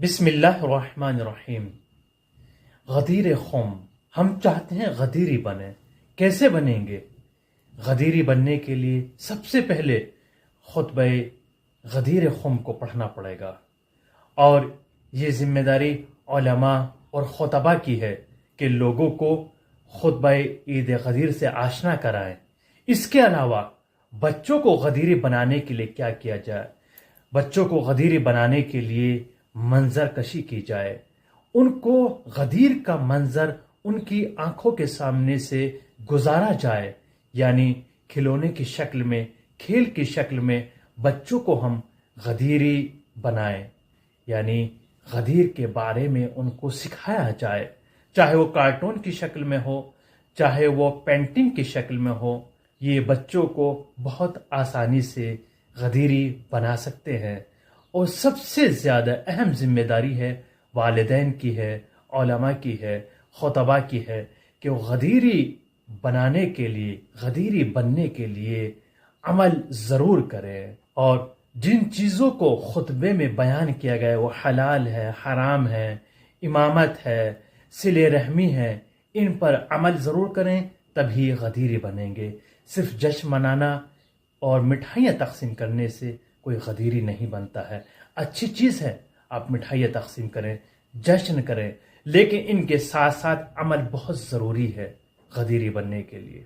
بسم اللہ الرحمن الرحیم۔ غدیر خم، ہم چاہتے ہیں غدیری بنیں۔ کیسے بنیں گے؟ غدیری بننے کے لیے سب سے پہلے خطبہ غدیر خم کو پڑھنا پڑے گا، اور یہ ذمہ داری علماء اور خطباء کی ہے کہ لوگوں کو خطبہ عید غدیر سے آشنا کرائیں۔ اس کے علاوہ بچوں کو غدیری بنانے کے لیے کیا کیا جائے؟ بچوں کو غدیری بنانے کے لیے منظر کشی کی جائے، ان کو غدیر کا منظر ان کی آنکھوں کے سامنے سے گزارا جائے، یعنی کھلونے کی شکل میں، کھیل کی شکل میں بچوں کو ہم غدیری بنائیں، یعنی غدیر کے بارے میں ان کو سکھایا جائے، چاہے وہ کارٹون کی شکل میں ہو، چاہے وہ پینٹنگ کی شکل میں ہو۔ یہ بچوں کو بہت آسانی سے غدیری بنا سکتے ہیں، اور سب سے زیادہ اہم ذمہ داری ہے والدین کی ہے، علماء کی ہے، خطباء کی ہے، کہ وہ غدیری بنانے کے لیے، غدیری بننے کے لیے عمل ضرور کریں، اور جن چیزوں کو خطبے میں بیان کیا گیا وہ حلال ہے، حرام ہے، امامت ہے، صلہ رحمی ہے، ان پر عمل ضرور کریں، تبھی غدیری بنیں گے۔ صرف جشن منانا اور مٹھائیاں تقسیم کرنے سے کوئی غدیری نہیں بنتا ہے۔ اچھی چیز ہے، آپ مٹھائیاں تقسیم کریں، جشن کریں، لیکن ان کے ساتھ ساتھ عمل بہت ضروری ہے غدیری بننے کے لیے۔